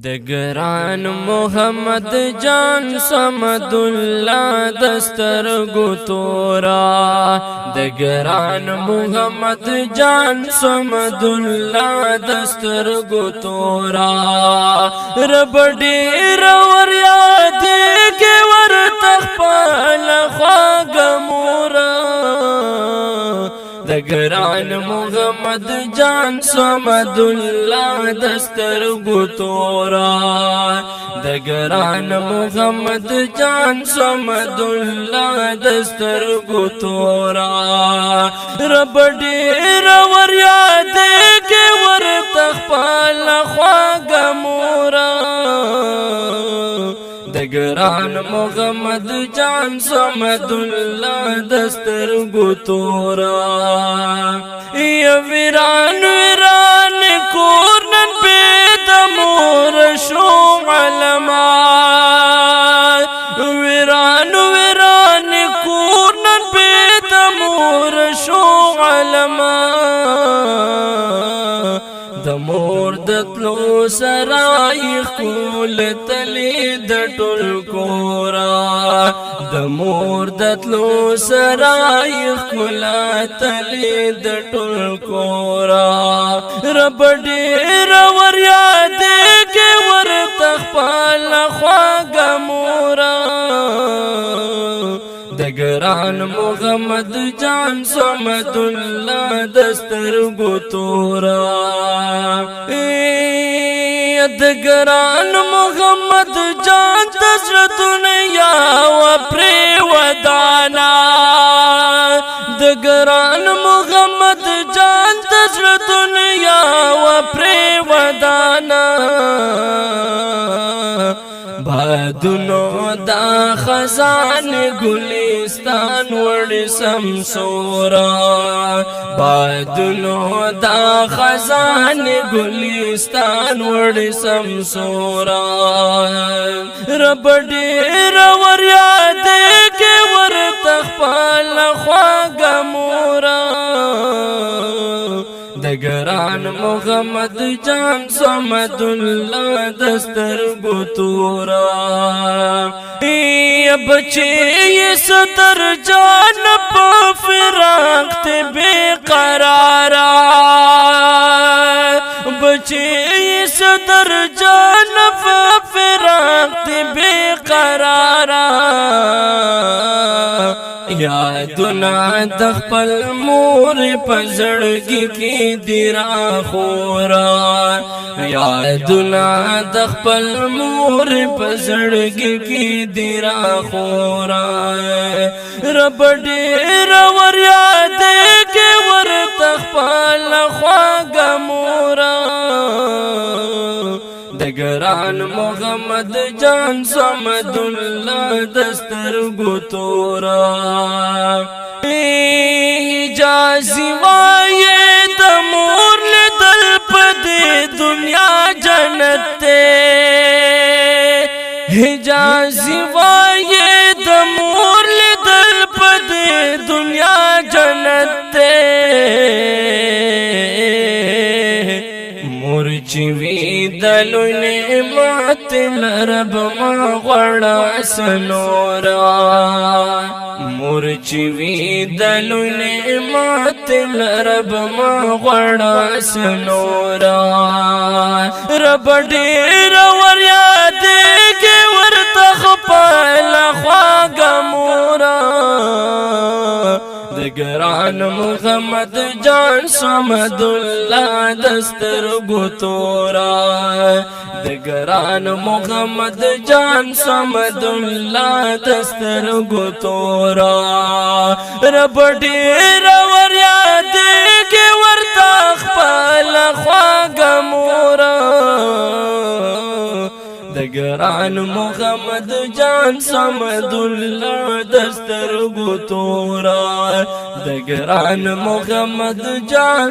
د ګران محمد جان صمد الله دسترګو تورا د ګران محمد جان صمد الله دسترګو تورا رب ډیر ور یاد کې ور تخپل خواګمورا د ګران محمد جان صمد الله دسترګو تورا د ګران محمد جان صمد الله دسترګو تورا رب ډیر ور یاد کې ور تخپل خواګمورا د ګران محمد جان صمد الله دسترګو تورا یا ویران ویران کور نن بید مور شو علما ویران ویران کور نن بید مور شو علما د مور دتلو سرای خول تلی د ټول کورا د مور دتلو سرای خول تلی د ټول کورا رب ډیر ور یاد کې ور تخپل خواګمورا د ګران محمد جان صمد الله دسترګو تورا د ګران محمد جان دزر دنیا و پر ودانا د ګران محمد جان دزر دنیا و پر ودانا بادونو دا خزان گلستان وړ سمسورا بادونو دا خزان گلستان وړ سمسورا رب ډیر ور یاد کې ور تخپل خواګمورا د ګران محمد جان صمد الله دسترګو تورا ای بچي ستر جان په فراق ته بے قرارا بچي ستر جان په فراق ته بے قرارا یادنا د خپل مور پزړګي کې دیرا خورا یادنا د خپل مور پزړګي کې دیرا خورا رب ډیر ور یاد کې ور تخپل خواګمورا د ګران محمد جان صمد الله دسترګو تورا حجازي وای د مور لدل پد دنیا جنت ته حجازي وای د مور لدل پد دنیا جنت ته چې وی دلو نعمت لرب ما غړا سنورا مور چې وی دلو نعمت لرب ما غړا سنورا رب ډیر ور یاد کې ور تخپل خواګمورا د ګران محمد جان صمد الله دسترګو تورا د ګران محمد جان صمد الله دسترګو تورا رب ډیر ور یاد کې ور تخپل خواګمورا د ګران محمد جان صمد الله دسترګو تورا د ګران محمد جان